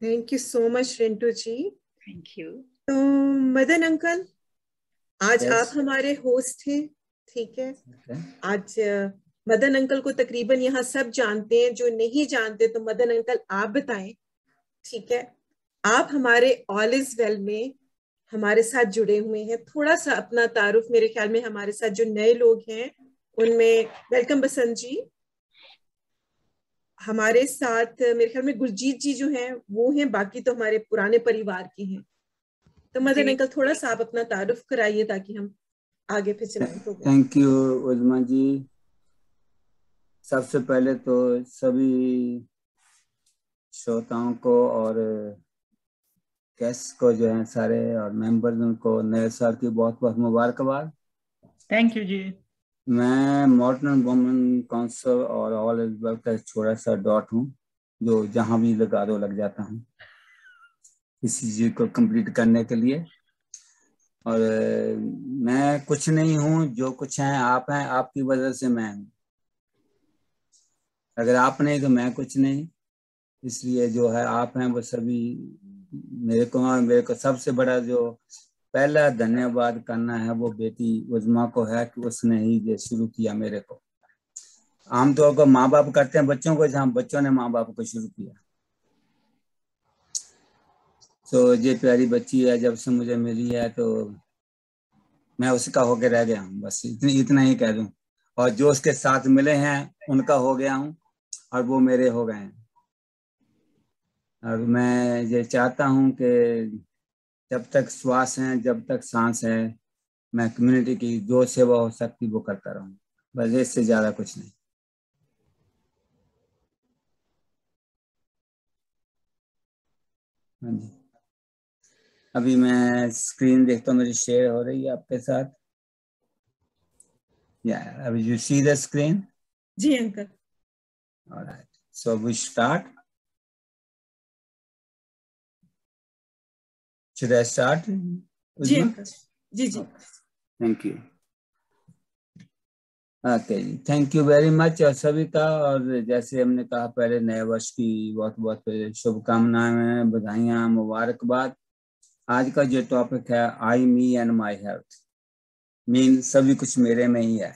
Thank you so much Rintu ji. Thank you. तो Madan uncle, आज Yes. आप हमारे होस्ट हैं, ठीक है? Okay. आज मदन अंकल को तकरीबन यहाँ सब जानते हैं, जो नहीं जानते तो मदन अंकल आप बताएं, ठीक है? आप हमारे ऑल इज वेल में हमारे साथ जुड़े हुए हैं, थोड़ा सा अपना तारुफ, मेरे ख्याल में हमारे साथ जो नए लोग हैं उनमें वेलकम बसंत जी, हमारे साथ मेरे ख्याल में गुरजीत जी जो हैं वो हैं, बाकी तो हमारे पुराने परिवार के हैं। तो मदन अंकल थोड़ा सा आप अपना तारुफ कराइए ताकि हम आगे फिर चलाएं प्रोग्राम। थैंक यू उज़मा जी। सबसे पहले तो सभी श्रोताओं को और गेस्ट को जो है सारे और मेंबर्स, उनको नए साल की बहुत बहुत मुबारकबाद। थैंक यू जी। मैं मॉडर्न वुमेन काउंसिल और ऑल इज वेल का छोटा सा डॉट हूँ, जो जहाँ भी लगा दो लग जाता हूँ इसी चीज को कंप्लीट करने के लिए। और मैं कुछ नहीं हूँ, जो कुछ है आप हैं, आपकी वजह से मैं हूँ। अगर आप नहीं तो मैं कुछ नहीं, इसलिए जो है आप हैं वो सभी मेरे को सबसे बड़ा जो पहला धन्यवाद करना है वो बेटी उज़मा को है कि उसने ही ये शुरू किया मेरे को। आमतौर पर माँ बाप करते हैं बच्चों को, जहाँ बच्चों ने माँ बाप को शुरू किया। तो ये प्यारी बच्ची है, जब से मुझे मिली है तो मैं उसका होके रह गया हूँ, बस इतना ही कह दूं। और जो उसके साथ मिले हैं उनका हो गया हूँ और वो मेरे हो गए हैं। और मैं ये चाहता हूँ कि जब तक श्वास है, जब तक सांस है, मैं कम्युनिटी की जो सेवा हो सकती वो करता रहूँ, बस इससे ज्यादा कुछ नहीं। हाँ जी, अभी मैं स्क्रीन देखता हूँ, मेरी शेयर हो रही है आपके साथ। अभी यू सी द स्क्रीन? जी uncle. Alright, so we start. Should I start? जी अंकल, जी जी। Thank you. ओके जी, थैंक यू वेरी मच और सभी का। और जैसे हमने कहा, पहले नए वर्ष की बहुत बहुत शुभकामनाएं, बधाइयाँ, मुबारकबाद। आज का जो टॉपिक है, I, me and my health, mean सभी कुछ मेरे में ही है।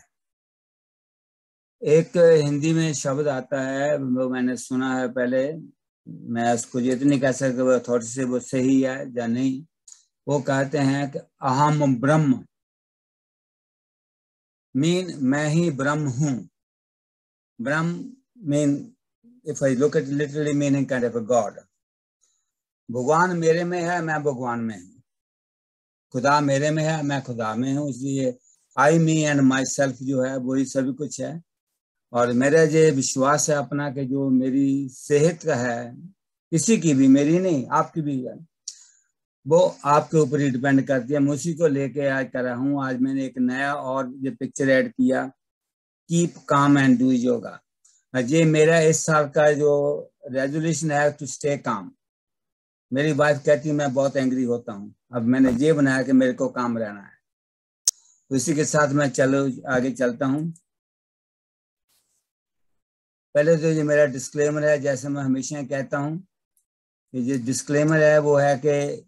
एक हिंदी में शब्द आता है, वो मैंने सुना है पहले, मैं उसको ये तो नहीं कह सकता वो अथॉरिटी से वो सही है या नहीं। वो कहते हैं कि अहम ब्रह्म, मीन मैं ही ब्रह्म हूँ। ब्रह्म mean, if I look at literally meaning, kind of a God. भगवान मेरे में है, मैं भगवान में हूँ। खुदा मेरे में है, मैं खुदा में हूँ। इसलिए आई, मी एंड माई सेल्फ जो है वही सभी कुछ है। और मेरा ये विश्वास है अपना कि जो मेरी सेहत का है, किसी की भी, मेरी नहीं आपकी भी है, वो आपके ऊपर ही डिपेंड करती है। मैं उसी को लेके आज कर रहा हूँ। आज मैंने एक नया और ये पिक्चर ऐड किया, keep calm and do yoga. ये मेरा इस साल का जो रेजोल्यूशन है, टू स्टे काम। मेरी वाइफ कहती है मैं बहुत एंग्री होता हूँ, अब मैंने ये बनाया कि मेरे को काम रहना है। तो इसी के साथ मैं आगे चलता हूँ। पहले तो ये मेरा डिस्क्लेमर है, जैसे मैं हमेशा कहता हूँ कि ये डिस्क्लेमर है वो है कि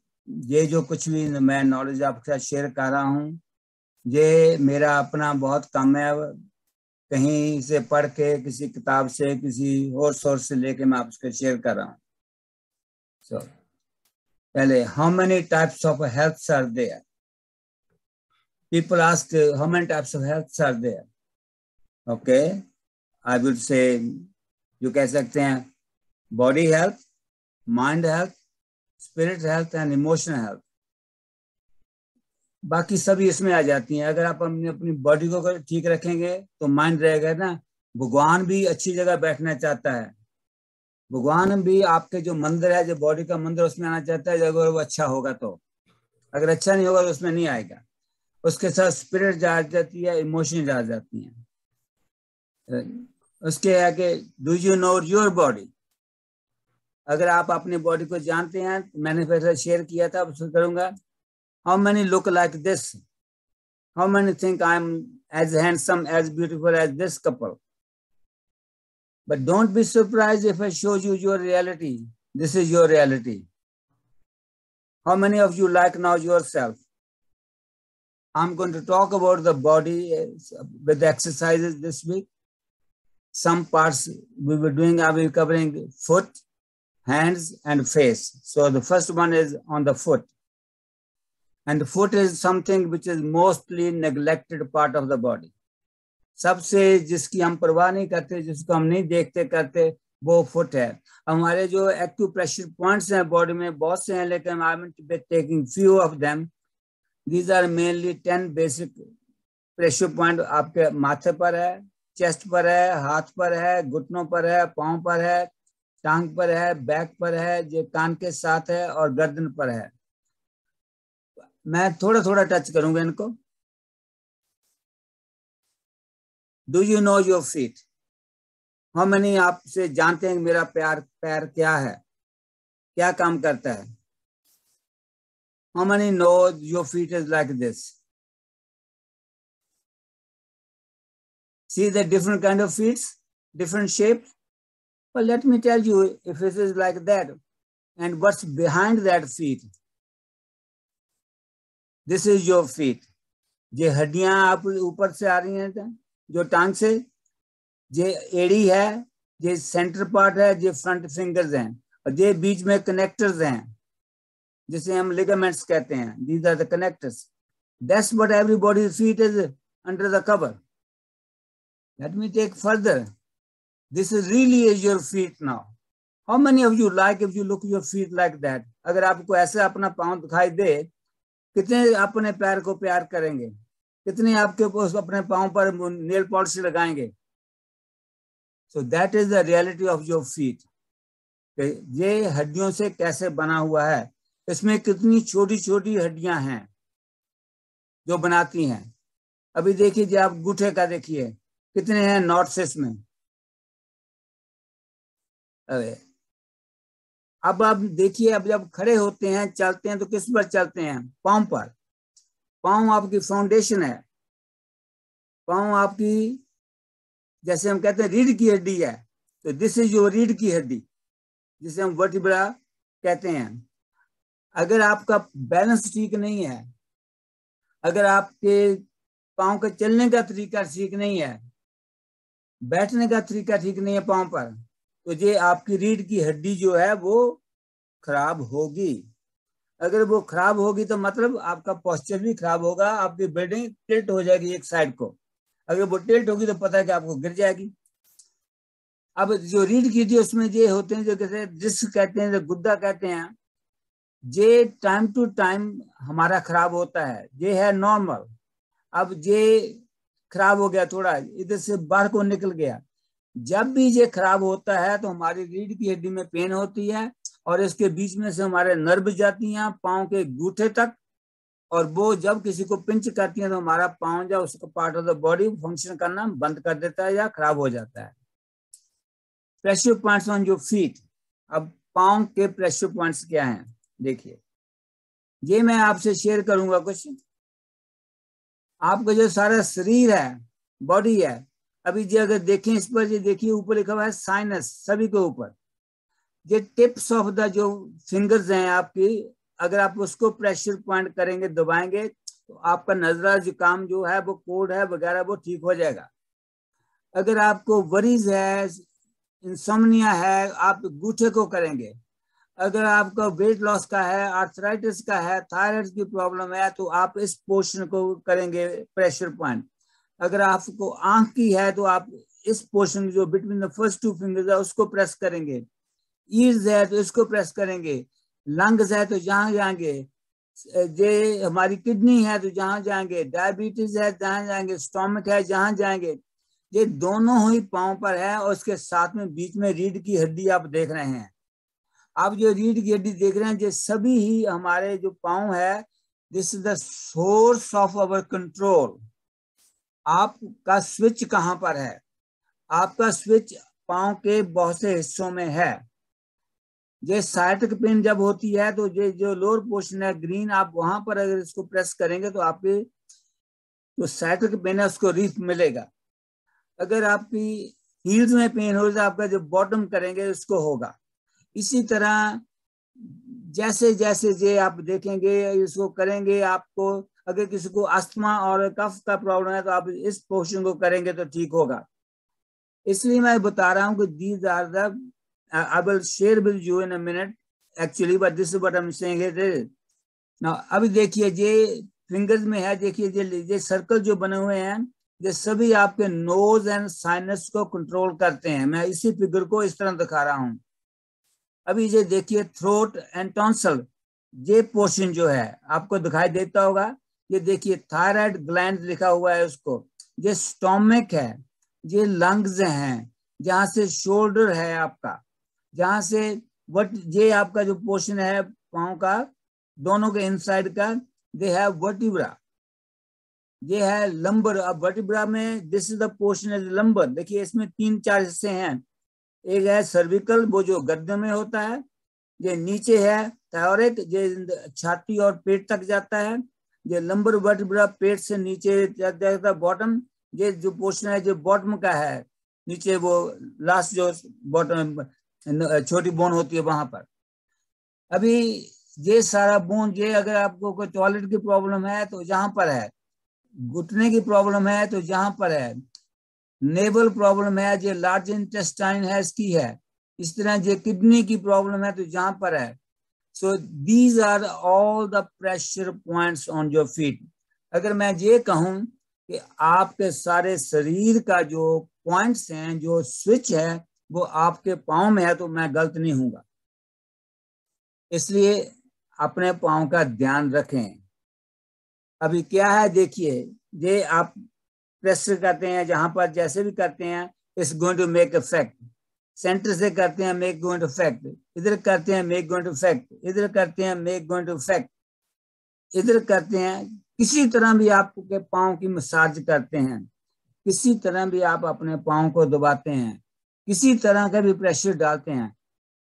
ये जो कुछ भी मैं नॉलेज आपके साथ शेयर कर रहा हूँ, ये मेरा अपना बहुत कम है। कहीं से पढ़ के, किसी किताब से, किसी और सोर्स से लेके मैं आपसे शेयर कर रहा हूँ। So, पहले, how many types of healths are there? People ask how many types of healths are there? Okay, I would say, you कह सकते हैं body health, mind health, spirit health and emotional health। बाकी सभी इसमें आ जाती हैं। अगर आप अपनी बॉडी को ठीक रखेंगे तो माइंड रहेगा ना। भगवान भी अच्छी जगह बैठना चाहता है। भगवान भी आपके जो मंदिर है, जो बॉडी का मंदिर, उसमें आना चाहता है अगर वो अच्छा होगा तो। अगर अच्छा नहीं होगा तो उसमें नहीं आएगा। उसके साथ स्पिरिट जा जाती है, इमोशन जा जाती हैं। उसके आगे, do you know your body? अगर आप अपनी बॉडी को जानते हैं, मैंने पहले शेयर किया था, अब करूंगा। How many look like this? How many think I am as handsome, as beautiful as this couple? But don't be surprised if I show you your reality. This is your reality. How many of you like now yourself? I'm going to talk about the body with the exercises this week. Some parts we were doing, I will be covering foot, hands, and face. So the first one is on the foot. And the foot is something which is mostly neglected part of the body. सबसे जिसकी हम परवाह नहीं करते, जिसको हम नहीं देखते करते, वो फुट है. हमारे जो एक्टिव प्रेशर पॉइंट्स हैं बॉडी में बहुत से हैं, लेकिन I am taking few of them. These are mainly 10 basic pressure point. आपके माथे पर है, चेस्ट पर है, हाथ पर है, घुटनों पर है, पाँव पर है, टांग पर है, बैक पर है, जो कान के साथ है और गर्दन पर है. मैं थोड़ा थोड़ा टच करूंगा इनको. Do you know your feet? How many आपसे जानते हैं मेरा पैर क्या है, क्या काम करता है? How many know your feet is like this? See the different kind of feet, different shapes. Well, let me tell you, if it is like that, and what's behind that feet? This is your feet. ये हड्डियां आप ऊपर से आ रही हैं जो टांग से, ये एड़ी है, ये सेंटर पार्ट है, ये फ्रंट फिंगर्स हैं, और ये बीच में कनेक्टर्स हैं जिसे हम लिगामेंट्स कहते हैं. These are the connectors. That's what everybody's feet is under the cover. Let me take further. This is really is your feet now. How many of you like if you look your feet like that? अगर आपको ऐसे अपना पाँव दिखाई दे, कितने अपने पैर को प्यार करेंगे? कितने आपके अपने पाँव पर नेल पॉलिश लगाएंगे? So that is the reality of your feet. ये हड्डियों से कैसे बना हुआ है, इसमें कितनी छोटी छोटी हड्डियां हैं जो बनाती हैं. अभी देखिए, जो आप अंगूठे का देखिए कितने हैं नॉट्स इसमें. अरे अब आप देखिए, अब जब खड़े होते हैं, चलते हैं, तो किस पर चलते हैं? पाँव पर. पाँव आपकी फाउंडेशन है. पाँव आपकी, जैसे हम कहते हैं रीढ़ की हड्डी है, तो दिस इज योर रीढ़ की हड्डी, जिसे हम वर्टिब्रा कहते हैं. अगर आपका बैलेंस ठीक नहीं है, अगर आपके पाँव का चलने का तरीका ठीक नहीं है, बैठने का तरीका ठीक नहीं है पाँव पर, तो ये आपकी रीढ़ की हड्डी जो है वो खराब होगी. अगर वो खराब होगी तो मतलब आपका पोस्चर भी खराब होगा, आपकी बिल्डिंग टिल्ट हो जाएगी एक साइड को. अगर वो टिल्ट होगी तो पता है कि आपको गिर जाएगी. अब जो रीढ़ की हड्डी उसमें ये होते हैं जो कहते हैं डिस्क कहते हैं, जो गुद्दा कहते हैं, ये टाइम टू टाइम हमारा खराब होता है. ये है नॉर्मल. अब ये खराब हो गया, थोड़ा इधर से बाहर को निकल गया. जब भी ये खराब होता है तो हमारी रीढ़ की हड्डी में पेन होती है, और इसके बीच में से हमारे नर्व जाती हैं पाँव के अंगूठे तक, और वो जब किसी को पिंच करती है तो हमारा पाँव जो उसका part of the body function करना बंद कर देता है या खराब हो जाता है. Pressure points on your feet. अब पाँव के प्रेशर पॉइंट्स क्या हैं देखिए, ये मैं आपसे शेयर करूंगा कुछ. आपका जो सारा शरीर है, बॉडी है, अभी जो अगर देखें इस पर, ये देखिए ऊपर लिखा हुआ है साइनस, सभी के ऊपर. ये टिप्स ऑफ द जो फिंगर्स हैं आपकी, अगर आप उसको प्रेशर पॉइंट करेंगे, दबाएंगे, तो आपका नजरा जुकाम जो है वो कोल्ड है वगैरह वो ठीक हो जाएगा. अगर आपको वरीज है, इंसोम्निया है, आप अंगूठे को करेंगे. अगर आपका वेट लॉस का है, आर्थराइटिस का है, थायराइड की प्रॉब्लम है, तो आप इस पोर्शन को करेंगे प्रेशर पॉइंट. अगर आपको आंख की है तो आप इस पोर्शन जो बिटवीन द फर्स्ट 2 फिंगर्स है उसको प्रेस करेंगे. ईयर्स है तो इसको प्रेस करेंगे. लंग्स है तो जहां जाएंगे, ये हमारी किडनी है तो जहां जाएंगे, डायबिटीज है जहां जाएंगे, स्टोमक है जहां जाएंगे. ये दोनों ही पाँव पर है, और उसके साथ में बीच में रीढ़ की हड्डी आप देख रहे हैं. आप जो रीढ़ की हड्डी देख रहे हैं, ये सभी ही हमारे जो पाँव है, this is the source of our control. आपका स्विच कहाँ पर है? आपका स्विच पाँव के बहुत से हिस्सों में है. ये साइटिक पेन जब होती है तो ये जो लोअर पोर्शन है ग्रीन, आप वहां पर अगर इसको प्रेस करेंगे तो आपके जो साइटिक पेन है उसको रिलीफ मिलेगा. अगर आपकी हील्स में पेन हो तो आपका जो बॉटम करेंगे उसको होगा. इसी तरह जैसे जैसे जे आप देखेंगे, इसको करेंगे, आपको अगर किसी को अस्थमा और कफ का प्रॉब्लम है तो आप इस पोर्शन को करेंगे तो ठीक होगा। इसलिए मैं बता रहा हूँ कि these are the, I will share with you in a minute actually, but this is what I am saying it is now. अभी देखिए ये फिंगर्स में है, देखिए ये सर्कल जो बने हुए हैं ये सभी आपके नोज एंड साइनस को कंट्रोल करते हैं। मैं इसी फिगर को इस तरह दिखा रहा हूँ। अभी ये देखिए थ्रोट एंड टॉन्सल, ये पोर्शन जो है आपको दिखाई देता होगा, ये देखिए थायराइड ग्लैंड लिखा हुआ है उसको, ये स्टोमक है, ये लंग्स हैं, जहां से शोल्डर है आपका, जहां से ये आपका जो पोर्शन है पांव का दोनों के इनसाइड का, दे हैव वर्टिब्रा, ये है लंबर। अब वर्टिब्रा में this is the portion is lumbar. देखिए इसमें 3-4 हिस्से हैं। एक है सर्विकल, वो जो गर्दन में होता है, ये नीचे है थायराइड, ये छाती और पेट तक जाता है, ये लंबर वर्टिब्रा पेट से नीचे जाता है बॉटम, ये जो पोर्शन है जो बॉटम का है नीचे, वो लास्ट जो बॉटम छोटी बोन होती है वहां पर। अभी ये सारा बोन, ये अगर आपको कोई टॉयलेट की प्रॉब्लम है तो जहां पर है, घुटने की प्रॉब्लम है तो जहां पर है, नेवल प्रॉब्लम है, जो लार्ज इंटेस्टाइन है इसकी है, इस तरह जो किडनी की प्रॉब्लम है तो जहां पर है। So these are all the pressure points on your feet. अगर मैं ये कहूं कि आपके सारे शरीर का जो पॉइंट्स हैं, जो स्विच है वो आपके पाँव में है, तो मैं गलत नहीं हूंगा। इसलिए अपने पाँव का ध्यान रखें। अभी क्या है देखिए, ये आप प्रेस करते हैं जहां पर, जैसे भी करते हैं, it's going to make effect. Center से करते हैं मेक गोइंग टू इफेक्ट, इधर करते हैं मेक गोइंग टू इफेक्ट, इधर करते हैं मेक गोइंग टू इफेक्ट, इधर करते हैं। किसी तरह भी आपके पाँव की मसाज करते हैं, किसी तरह भी आप अपने पाँव को दबाते हैं, किसी तरह का भी प्रेशर डालते हैं,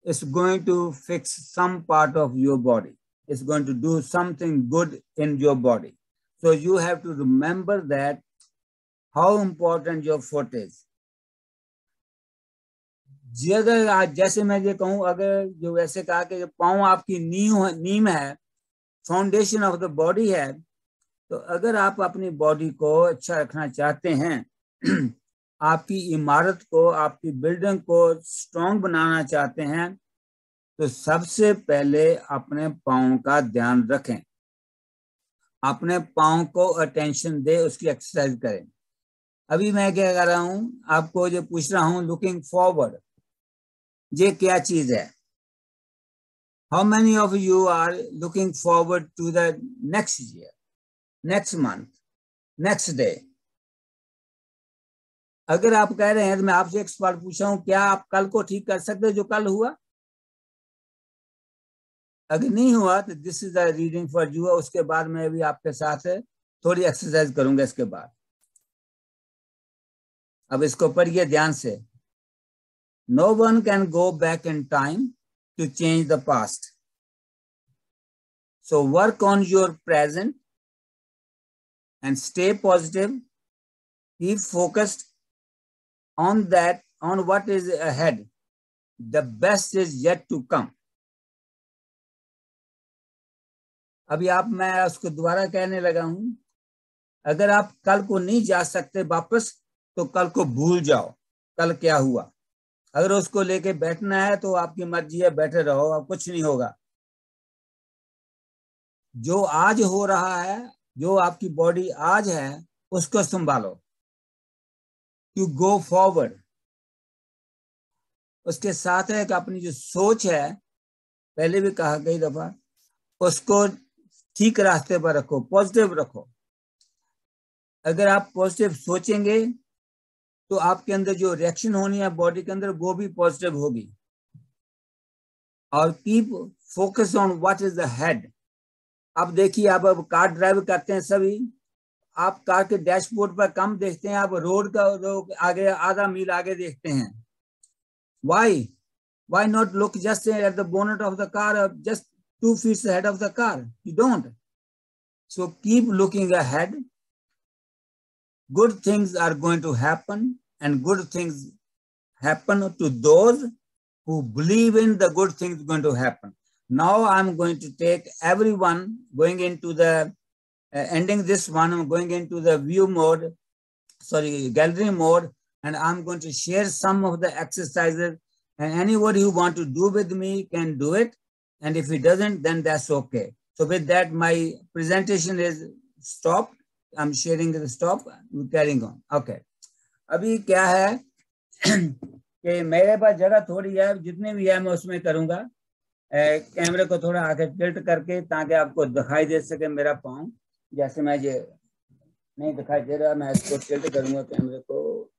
it's going to fix some part of your body, it's going to do something good in your body. So you have to remember that how important your foot is. जी अगर आज जैसे मैं ये कहूँ, अगर जो वैसे कहा कि जो पाँव आपकी नीम है, फाउंडेशन ऑफ द बॉडी है, तो अगर आप अपनी बॉडी को अच्छा रखना चाहते हैं, आपकी इमारत को, आपकी बिल्डिंग को स्ट्रॉन्ग बनाना चाहते हैं, तो सबसे पहले अपने पाँव का ध्यान रखें, अपने पाँव को अटेंशन दे, उसकी एक्सरसाइज करें। अभी मैं क्या कर रहा हूं, आपको जो पूछ रहा हूं, लुकिंग फॉरवर्ड, ये क्या चीज है? How many of you are looking forward to the next year, next month, next day? अगर आप कह रहे हैं तो मैं आपसे एक सवाल पूछा हूं, क्या आप कल को ठीक कर सकते हो जो कल हुआ? अगर नहीं हुआ तो this is the reading for you. उसके बाद मैं भी आपके साथ थोड़ी एक्सरसाइज करूंगा इसके बाद। अब इसको पढ़िए ध्यान से। No one can go back in time to change the past, so work on your present and stay positive, keep focused on that, on what is ahead, the best is yet to come. अभी मैं उसको दोबारा कहने लगा हूं, अगर आप कल को नहीं जा सकते वापस, तो कल को भूल जाओ, कल क्या हुआ। अगर उसको लेके बैठना है तो आपकी मर्जी है, बैठे रहो, अब कुछ नहीं होगा। जो आज हो रहा है, जो आपकी बॉडी आज है, उसको संभालो, यू गो फॉरवर्ड। उसके साथ है कि अपनी जो सोच है, पहले भी कहा कई दफा, उसको ठीक रास्ते पर रखो, पॉजिटिव रखो। अगर आप पॉजिटिव सोचेंगे तो आपके अंदर जो रिएक्शन होनी है बॉडी के अंदर, वो भी पॉजिटिव होगी। और keep focus on what is the head. अब देखिए, आप अब कार ड्राइव करते हैं सभी, आप कार के डैशबोर्ड पर कम देखते हैं, आप रोड का आगे आधा मील आगे देखते हैं। Why not look just at the bonnet of the car, just 2 feet ahead of the car? You don't. So keep looking ahead. Good things are going to happen, and good things happen to those who believe in the good things going to happen. Now I'm going to take everyone going into the ending this one. I'm going into the view mode, gallery mode, and I'm going to share some of the exercises. And anybody who want to do with me can do it. And if he doesn't, then that's okay. So with that, my presentation is stopped. I'm sharing the stop. We're carrying on. Okay. अभी क्या है कि मेरे पास जगह थोड़ी है, जितने भी है मैं उसमें करूंगा. कैमरे को थोड़ा आगे टिल्ट करके ताकि आपको दिखाई दे सके मेरा पाँव. जैसे मैं ये नहीं दिखाई दे रहा, मैं इसको टिल्ट करूंगा कैमरे को.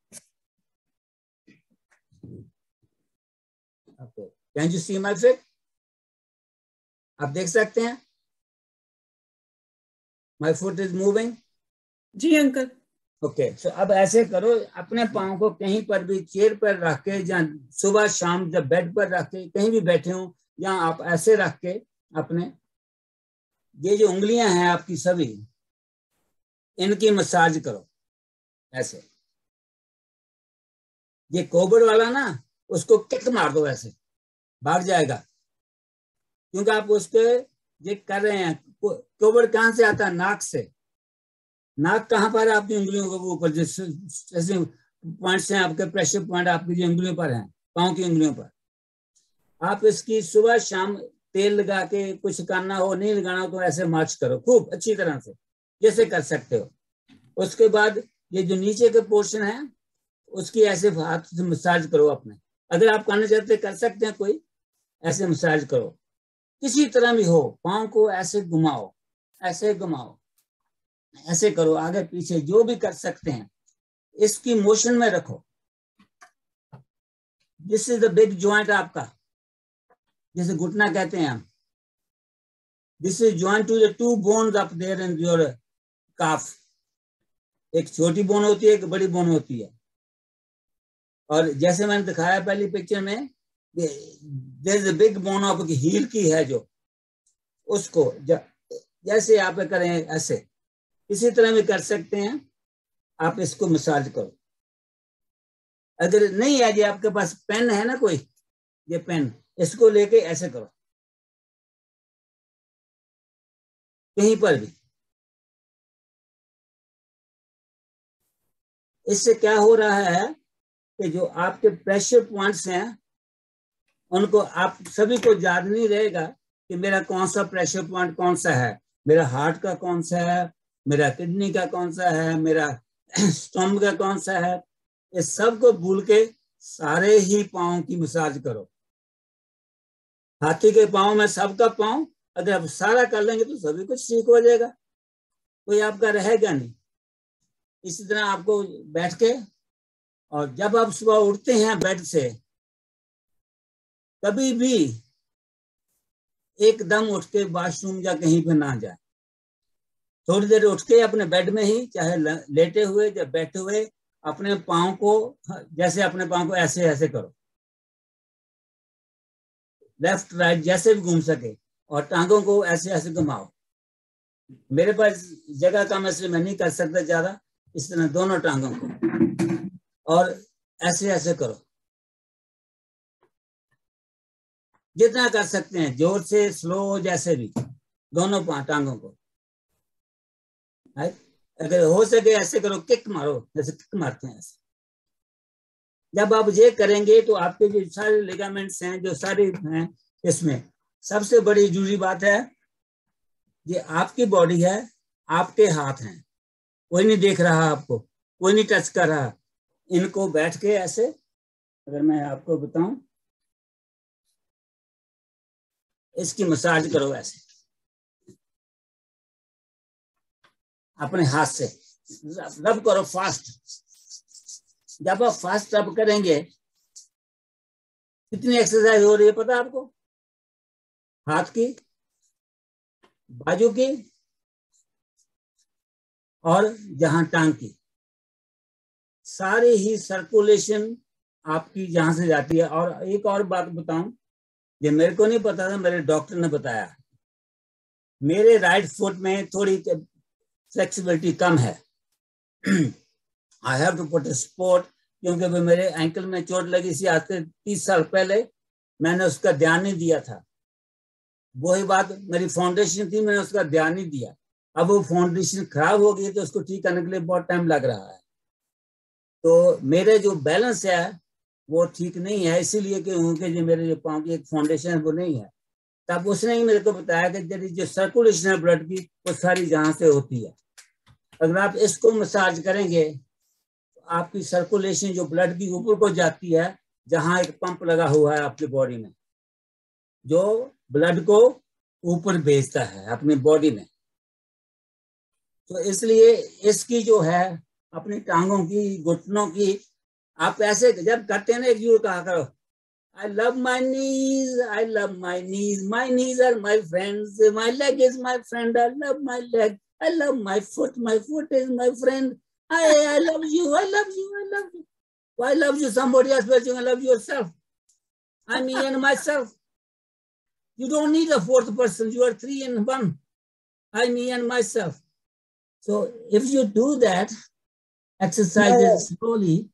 Okay. Can you see my feet? आप देख सकते हैं? My foot is moving. जी अंकल. ओके. सो अब ऐसे करो, अपने पाँव को कहीं पर भी चेयर पर रख के, या सुबह शाम जब बेड पर रख के कहीं भी बैठे हो, या आप ऐसे रख के अपने ये जो उंगलियां हैं आपकी सभी, इनकी मसाज करो ऐसे. ये कोबड़ वाला ना, उसको किक मार दो, ऐसे भाग जाएगा. क्योंकि आप उसके ये कर रहे हैं. कोबड़ कहाँ से आता है? नाक से. नाक कहाँ पर है? आपकी उंगलियों के ऊपर. जैसे पॉइंट्स हैं आपके, प्रेशर पॉइंट आपकी जो उंगलियों पर हैं, पाँव की उंगलियों पर. आप इसकी सुबह शाम तेल लगा के, कुछ करना हो नहीं लगाना हो तो ऐसे मार्च करो खूब अच्छी तरह से, जैसे कर सकते हो. उसके बाद ये जो नीचे के पोर्शन है उसकी ऐसे हाथ से मसाज करो अपने. अगर आप करना चाहते कर सकते हैं, कोई ऐसे मसाज करो. किसी तरह भी हो, पाँव को ऐसे घुमाओ, ऐसे घुमाओ, ऐसे करो, आगे पीछे जो भी कर सकते हैं. इसकी मोशन में रखो. This is the big joint आपका, जैसे घुटना कहते हैं हम. This is joint to the two bones up there in your calf. एक छोटी बोन होती है, एक बड़ी बोन होती है. और जैसे मैंने दिखाया पहली पिक्चर में, there is a big bone of heel की है जो, उसको जैसे आप करें ऐसे, इसी तरह भी कर सकते हैं. आप इसको मसाज करो. अगर नहीं है, जो आपके पास पेन है ना कोई, ये पेन, इसको लेके ऐसे करो कहीं पर भी. इससे क्या हो रहा है कि जो आपके प्रेशर पॉइंट्स हैं उनको आप सभी को याद नहीं रहेगा कि मेरा कौन सा प्रेशर पॉइंट कौन सा है, मेरा हार्ट का कौन सा है, मेरा किडनी का कौन सा है, मेरा स्टमक का कौन सा है. इस सब को भूल के सारे ही पाँव की मसाज करो. हाथी के पाँव में सबका पाँव, अगर आप सारा कर लेंगे तो सभी कुछ ठीक हो जाएगा, कोई आपका रहेगा नहीं. इसी तरह आपको बैठ के, और जब आप सुबह उठते हैं बेड से, कभी भी एकदम उठ के वॉशरूम या कहीं पे ना जाए. थोड़ी देर उठ के अपने बेड में ही, चाहे लेटे हुए या बैठे हुए, अपने पाँव को, जैसे अपने पाँव को ऐसे ऐसे करो, लेफ्ट राइट जैसे भी घूम सके, और टांगों को ऐसे ऐसे घुमाओ. मेरे पास जगह कम, इसलिए मैं नहीं कर सकता ज्यादा. इस तरह दोनों टांगों को, और ऐसे ऐसे करो जितना कर सकते हैं, जोर से, स्लो, जैसे भी, दोनों टांगों को. अगर हो सके ऐसे करो, किक मारो, जैसे किक मारते हैं ऐसे. जब आप ये करेंगे तो आपके जो सारे लिगामेंट्स हैं, जो सारे हैं, इसमें सबसे बड़ी जरूरी बात है, ये आपकी बॉडी है, आपके हाथ हैं, कोई नहीं देख रहा आपको, कोई नहीं टच कर रहा. इनको बैठ के ऐसे, अगर मैं आपको बताऊं, इसकी मसाज करो ऐसे अपने हाथ से, रब करो फास्ट. जब आप फास्ट रब करेंगे, कितनी एक्सरसाइज हो रही है पता है आपको? हाथ की, बाजू की, और जहां टांग की, सारी ही सर्कुलेशन आपकी जहां से जाती है. और एक और बात बताऊं, ये मेरे को नहीं पता था, मेरे डॉक्टर ने बताया. मेरे राइट फुट में थोड़ी फ्लेक्सिबिलिटी कम है. I have to put support, क्योंकि मेरे एंकल में चोट लगी थी आज से 30 साल पहले. मैंने उसका ध्यान नहीं दिया था। वही बात मेरी फाउंडेशन थी, मैंने उसका ध्यान नहीं दिया। अब वो फाउंडेशन खराब हो गई तो उसको ठीक करने के लिए बहुत टाइम लग रहा है। तो मेरे जो बैलेंस है वो ठीक नहीं है, इसीलिए कि उनके जो मेरे जो पाँव की एक फाउंडेशन है वो नहीं है। तब उसने ही मेरे को बताया कि तेरी जो सर्कुलेशन है ब्लड की वो सारी जहां से होती है। अगर आप इसको मसाज करेंगे तो आपकी सर्कुलेशन जो ब्लड की ऊपर को जाती है, जहां एक पंप लगा हुआ है आपकी बॉडी में जो ब्लड को ऊपर भेजता है अपनी बॉडी में। तो इसलिए इसकी जो है अपनी टांगों की, घुटनों की, आप ऐसे जब करते हैं ना, एक जरूर कहा करो, I love my knees, I love my knees are my friends, my leg is my friend, I love my leg, I love my foot is my friend, I love you, I love you, I love you. Why love you somebody else but you love yourself? I me and myself. You don't need a fourth person, you are three in one. I, me and myself. So if you do that, exercises slowly,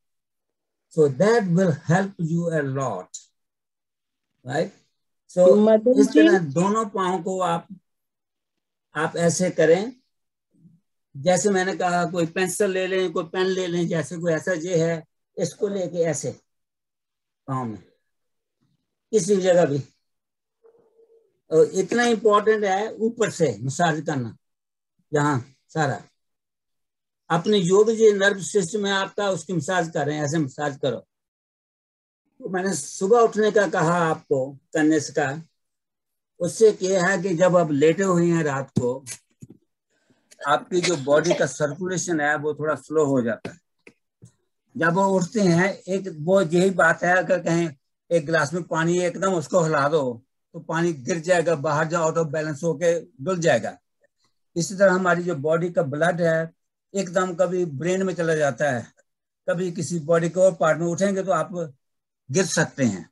so that will help you a lot. Right? So इस तरह दोनों पाँव को आप ऐसे करें, जैसे मैंने कहा कोई पेंसिल ले लें, कोई पेन ले लें, जैसे कोई ऐसा जे है, इसको लेके ऐसे पाँव में किसी जगह भी। और इतना इम्पोर्टेंट है ऊपर से मसाज करना, यहाँ सारा अपने जो भी जो नर्व सिस्टम है आपका उसकी मसाज कर रहे हैं, ऐसे मसाज करो। तो मैंने सुबह उठने का कहा आपको करने से का, उससे क्या है कि जब आप लेटे हुए हैं रात को, आपकी जो बॉडी का सर्कुलेशन है वो थोड़ा स्लो हो जाता है। जब वो उठते हैं, एक वो यही बात है, अगर कहें एक गिलास में पानी एकदम उसको हिला दो तो पानी गिर जाएगा, बाहर जाओ तो बैलेंस होके डुल जाएगा। इसी तरह हमारी जो बॉडी का ब्लड है एकदम कभी ब्रेन में चला जाता है, कभी किसी बॉडी के और पार्ट में उठेंगे तो आप गिर सकते हैं,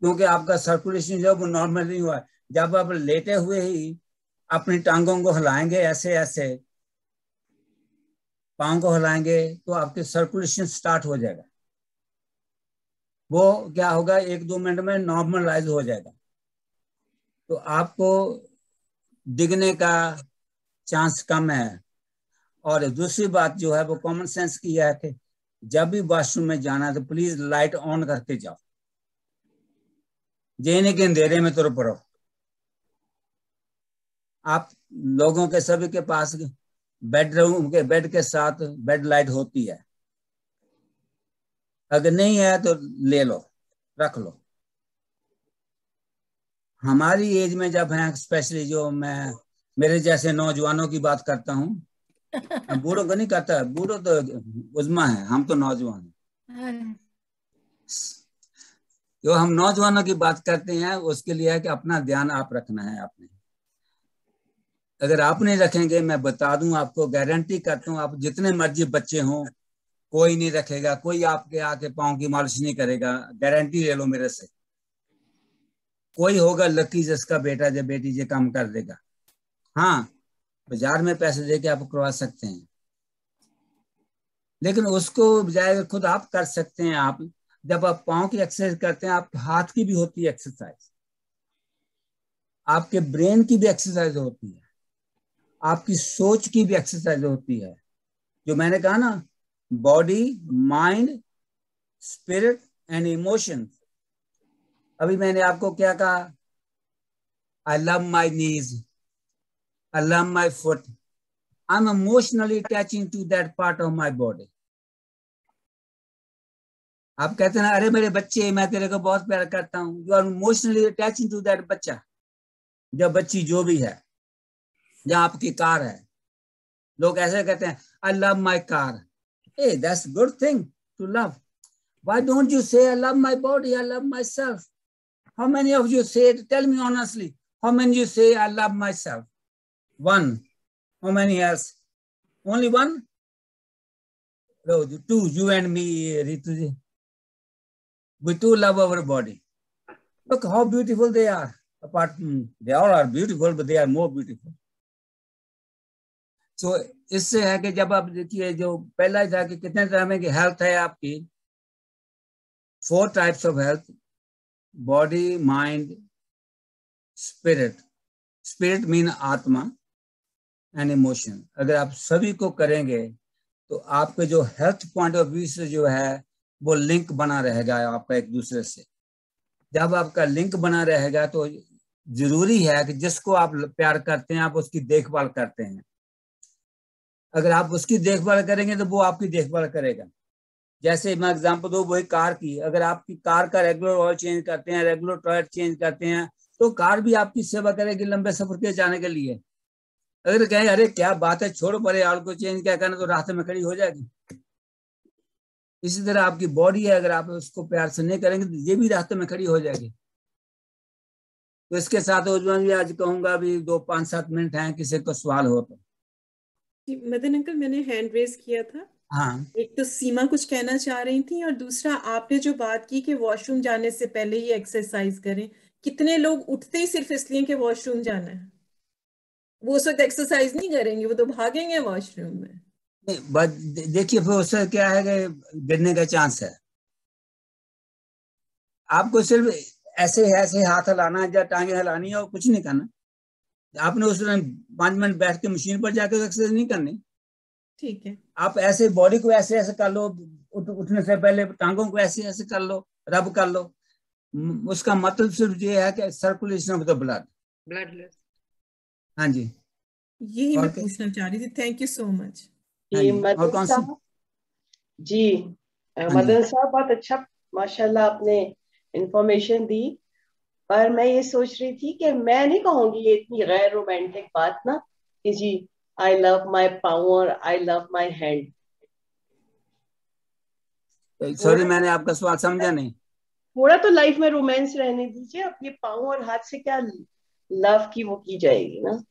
क्योंकि आपका सर्कुलेशन जो वो नॉर्मल नहीं हुआ है। जब आप लेटे हुए ही अपनी टांगों को हिलाएंगे, ऐसे ऐसे पाँव को हिलाएंगे तो आपके सर्कुलेशन स्टार्ट हो जाएगा। वो क्या होगा, 1-2 मिनट में नॉर्मलाइज हो जाएगा। तो आपको डिगने का चांस कम है। और दूसरी बात जो है वो कॉमन सेंस की है कि जब भी वॉशरूम में जाना है तो प्लीज लाइट ऑन करके जाओ, जेने के अंधेरे में तुर पड़ो। आप लोगों के सभी के पास बेडरूम के बेड के साथ बेड लाइट होती है, अगर नहीं है तो ले लो, रख लो। हमारी एज में जब है, स्पेशली जो मैं मेरे जैसे नौजवानों की बात करता हूँ, बूढ़ों को नहीं कहता, बूढ़ों तो उजमा है, हम तो नौजवान हैं। जो हम नौजवानों की बात करते हैं उसके लिए है कि अपना ध्यान आप रखना है आपने। अगर आप नहीं रखेंगे, मैं बता दूं आपको, गारंटी करता हूं, आप जितने मर्जी बच्चे हों, कोई नहीं रखेगा, कोई आपके आके पाँव की मालिश नहीं करेगा, गारंटी ले लो मेरे से। कोई होगा लकी जिसका बेटा या बेटी ये काम कर देगा। हाँ, बाजार में पैसे देके आप करवा सकते हैं, लेकिन उसको बजाय खुद आप कर सकते हैं। आप जब आप पाँव की एक्सरसाइज करते हैं, आपके हाथ की भी होती है एक्सरसाइज, आपके ब्रेन की भी एक्सरसाइज होती है, आपकी सोच की भी एक्सरसाइज होती है। जो मैंने कहा ना, body, mind, spirit and emotion. अभी मैंने आपको क्या कहा, I love my knees, I love my foot, I am emotionally attaching to that part of my body. आप कहते हैं ना, अरे मेरे बच्चे, मैं तेरे को बहुत प्यार करता हूँ, you are emotionally attaching to that बच्चा, जब बच्ची जो भी है, जहाँ आपकी कार है, लोग ऐसे कहते हैं आई love my car. Hey, that's a good thing to love. Why don't you say I love my body, I love myself? How many of you say it? Tell me honestly, how many of you say I love myself? One. How many else? Only one? No, two, you and me, Rituji. We too love our body. Look how beautiful they are. Apart from, they all are beautiful, but they are more beautiful. So, इससे है कि जब आप देखिए, जो पहला था कि कितने तरह में की हेल्थ है आपकी, 4 types of health: body, mind, spirit. Spirit mean आत्मा and emotion. अगर आप सभी को करेंगे तो आपके जो हेल्थ पॉइंट ऑफ व्यू से जो है वो लिंक बना रहेगा आपका एक दूसरे से। जब आपका लिंक बना रहेगा तो जरूरी है कि जिसको आप प्यार करते हैं आप उसकी देखभाल करते हैं। अगर आप उसकी देखभाल करेंगे तो वो आपकी देखभाल करेगा। जैसे मैं एग्जांपल दूं वही कार की, अगर आपकी कार का रेगुलर ऑयल चेंज करते हैं, रेगुलर टॉयलेट चेंज करते हैं, तो कार भी आपकी सेवा करेगी लंबे सफर के जाने के लिए। अगर कहें अरे क्या बात है, छोड़ो परे ऑयल को चेंज क्या करना, तो रास्ते में खड़ी हो जाएगी। इसी तरह आपकी बॉडी है, अगर आप उसको प्यार से नहीं करेंगे तो ये भी रास्ते में खड़ी हो जाएगी। तो इसके साथ उज्जवल जी आज कहूंगा अभी 2-5-7 मिनट हैं, किसी को सवाल हो तो। मदन अंकल, मैंने हैंड रेज किया था। हाँ, एक तो सीमा कुछ कहना चाह रही थी, और दूसरा आपने जो बात की कि वॉशरूम जाने से पहले ही एक्सरसाइज करें। कितने लोग उठते ही सिर्फ इसलिए कि वॉशरूम जाना है, वो उस वक्त एक्सरसाइज नहीं करेंगे, वो तो भागेंगे वॉशरूम में। बस देखिए फिर उससे क्या है कि गिरने का चांस है। आपको सिर्फ ऐसे ऐसे हाथ हिलाना है या टांगे हिलानी है और कुछ नहीं करना। आपने उस 5 मिनट बैठ के मशीन पर जाकर एक्सरसाइज नहीं करनी। ठीक है, आप ऐसे बॉडी को ऐसे ऐसे कर लो, उठने से पहले टांगों को ऐसे ऐसे कर लो, रब कर लो। उसका मतलब सिर्फ ये है कि circulation of the blood. Bloodless. हाँ जी, यही और मैं पूछना चाह रही थी। Thank you so much. हाँ जी जी, और मदन कौन सी? साहब जी, हाँ जी, मदन साहब बहुत अच्छा माशाल्लाह आपने इंफॉर्मेशन दी। पर मैं ये सोच रही थी कि मैं नहीं कहूंगी ये इतनी गैर रोमांटिक बात ना कि जी I love my power, I love my hand. Sorry थोड़ा मैंने आपका सवाल समझा नहीं। थोड़ा तो लाइफ में रोमांस रहने दीजिए। अब ये पाँव और हाथ से क्या लव की वो की जाएगी ना।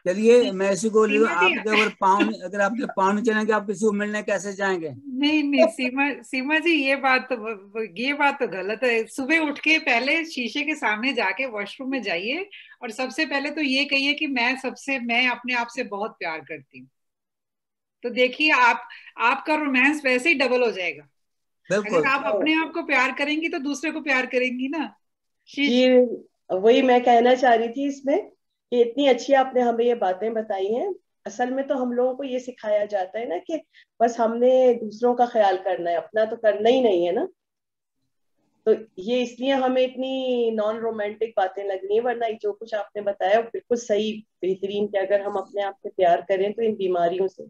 चलिए मैं इसी को ले लूं, सीमा जी, आपके अगर आपके पाँव नहीं चलेंगे आप किसी को मिलने कैसे जाएंगे? नहीं नहीं सीमा सीमा जी, ये बात तो गलत है। सुबह उठ के पहले शीशे के सामने जाके वॉशरूम में जाइए और सबसे पहले तो ये कहिए कि मैं अपने आप से बहुत प्यार करती हूँ। तो देखिए आपका रोमांस वैसे ही डबल हो जाएगा। बिल्कुल। अगर आप अपने आप को प्यार करेंगी तो दूसरे को प्यार करेंगी ना। जी वही मैं कहना चाह रही थी इसमें कि इतनी अच्छी आपने हमें ये बातें बताई हैं। असल में तो हम लोगों को ये सिखाया जाता है ना कि बस हमने दूसरों का ख्याल करना है, अपना तो करना ही नहीं है ना। तो ये इसलिए हमें इतनी नॉन रोमांटिक बातें लगनी है, वरना जो कुछ आपने बताया वो बिल्कुल सही बेहतरीन कि अगर हम अपने आप से प्यार करें तो इन बीमारियों से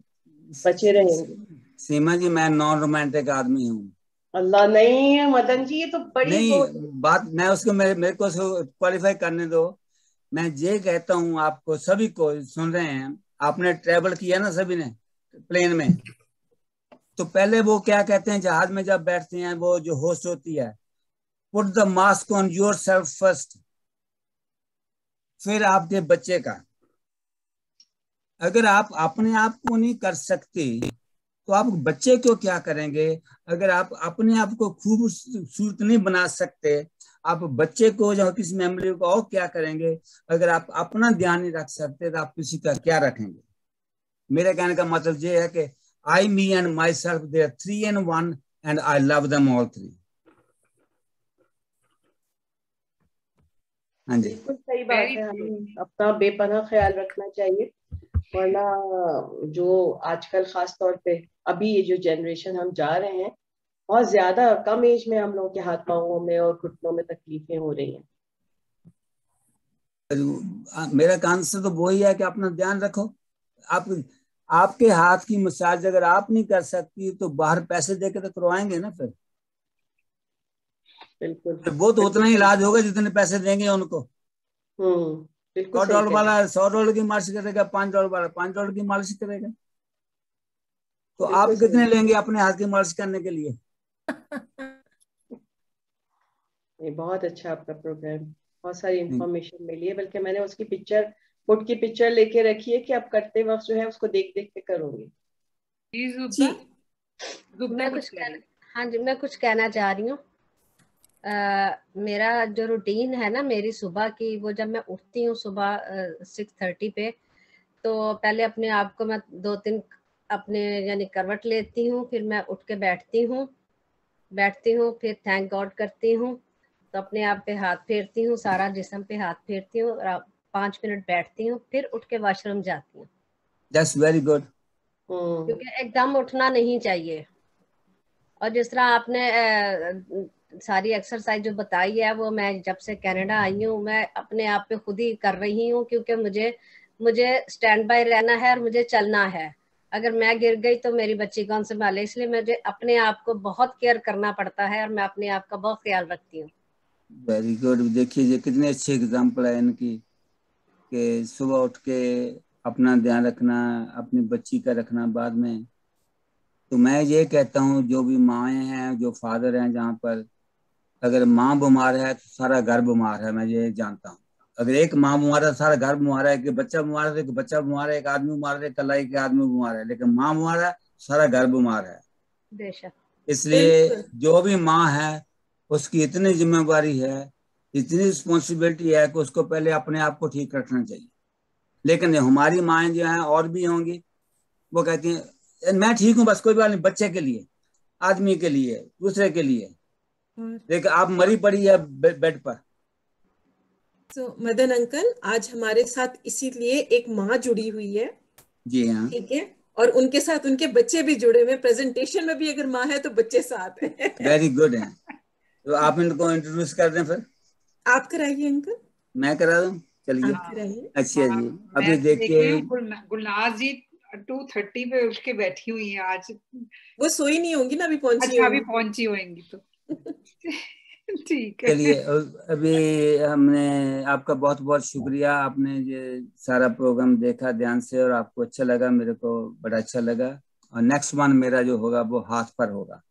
बचे रहेंगे। सीमा जी मैं नॉन रोमांटिक आदमी हूँ। अल्लाह नहीं है मदन जी, ये तो बड़ी नहीं, वो। बात मैं उसको मेरे को क्वालिफाई करने दो। मैं ये कहता हूँ आपको सभी को सुन रहे हैं, आपने ट्रेवल किया ना सभी ने प्लेन में, तो पहले वो क्या कहते हैं जहाज में जब बैठते हैं वो जो होस्ट होती है, put the mask on your self first, फिर आपके बच्चे का। अगर आप अपने आप को नहीं कर सकते तो आप बच्चे को क्या करेंगे? अगर आप अपने आप को खूबसूरत नहीं बना सकते, आप बच्चे को या किसी मेमोरी को और क्या करेंगे? अगर आप अपना ध्यान नहीं रख सकते तो आप किसी का क्या रखेंगे? मेरे कहने का मतलब ये है कि I me and myself they are 3 in 1 and I love them all 3। हाँ जी, बिल्कुल सही बात वेरी है, हमें अपना बेपनाह ख्याल रखना चाहिए। वरना जो आजकल खास तौर पे अभी ये जो जनरेशन हम जा रहे हैं, बहुत ज्यादा कम एज में हम लोग के हाथ पांवों में और घुटनों में तकलीफें हो रही हैं। मेरा आंसर तो वही है कि अपना ध्यान रखो। आप आपके हाथ की मसाज अगर आप नहीं कर सकती तो बाहर पैसे देकर तो करवाएंगे ना। फिर बिल्कुल वो तो बिल्कुल उतना ही सही। इलाज होगा जितने पैसे देंगे उनको। बिल्कुल सही $100 कह रहे वाला $100 की मालिश करेगा, $5 वाला $5 की मालिश करेगा। तो हैं। आप बिल्कुल सही। कितने लेंगे अपने हाथ की मालिश करने के लिए? ये बहुत अच्छा आपका प्रोग्राम, बहुत सारी नहीं, इंफॉर्मेशन मिली है। बल्कि मैंने उसकी पिक्चर, फुट की पिक्चर लेके रखी है कि अब करते वक्त जो है उसको देख देख के करूंगी। जी जी, जुबदा मैं कुछ कुछ कह रही। हाँ जी, मैं कुछ कहना चाह रही हूँ। मेरा जो रूटीन है ना, मेरी सुबह की, वो जब मैं उठती हूँ सुबह 6:30 पे, तो पहले अपने आप को मैं 2-3 अपने यानी करवट लेती हूँ, फिर मैं उठ के बैठती हूँ, बैठती हूँ, फिर थैंक गॉड करती हूँ, तो अपने आप पे हाथ फेरती हूँ, सारा जिस्म पे हाथ फेरती हूँ और 5 मिनट बैठती हूँ, फिर उठ के वॉशरूम जाती हूँ। That's very good. क्योंकि एकदम उठना नहीं चाहिए। और जिस तरह आपने सारी एक्सरसाइज जो बताई है वो मैं जब से कनाडा आई हूँ मैं अपने आप पे खुद ही कर रही हूँ, क्योंकि मुझे स्टैंड बाय रहना है और मुझे चलना है। अगर मैं गिर गई तो मेरी बच्ची कौन संभाले, इसलिए मुझे अपने आप को बहुत केयर करना पड़ता है और मैं अपने आप का बहुत ख्याल रखती हूँ। Very good. देखिए ये कितने अच्छे एग्जाम्पल है इनकी, कि सुबह उठ के अपना ध्यान रखना, अपनी बच्ची का रखना बाद में। तो मैं ये कहता हूँ जो भी माएँ हैं, जो फादर हैं, जहाँ पर अगर माँ बीमार है तो सारा घर बीमार है, मैं ये जानता हूँ। अगर एक माँ बीमार है सारा घर बीमार है, कि बच्चा बीमार है, कि बच्चा बीमार है, एक आदमी बीमार है, कल एक आदमी बीमार है, लेकिन माँ बीमार है सारा घर बीमार है। बेशक। इसलिए जो भी माँ है उसकी इतनी जिम्मेवारी है, इतनी रिस्पॉन्सिबिलिटी है कि उसको पहले अपने आप को ठीक रखना चाहिए। लेकिन हमारी माएँ जो हैं और भी होंगी, वो कहती हैं मैं ठीक हूँ बस, कोई बात नहीं, बच्चे के लिए, आदमी के लिए, दूसरे के लिए, लेकिन आप मरी पड़ी है बेड पर। मदन अंकल आज हमारे साथ इसीलिए एक माँ जुड़ी हुई है। जी हाँ। ठीक है, और उनके साथ उनके बच्चे भी जुड़े हुए। प्रेजेंटेशन में भी अगर माँ है तो बच्चे साथ हैं। वेरी गुड है। तो आप इनको इंट्रोड्यूस कर दें फिर। आप कराइए अंकल। मैं करा दूं, चलिए। आप कराइए। अच्छा जी, मैं अभी देख रही देखिए हूँ गुलनाज जी 2:30 पे उठ के बैठी हुई हैं आज। वो सोई नहीं होंगी ना, अभी पहुंची अच्छा अभी होंगी। पहुंची होंगी तो ठीक है। चलिए। अभी हमने आपका बहुत बहुत शुक्रिया, आपने ये सारा प्रोग्राम देखा ध्यान से और आपको अच्छा लगा, मेरे को बड़ा अच्छा लगा। और नेक्स्ट वन मेरा जो होगा वो हाथ पर होगा।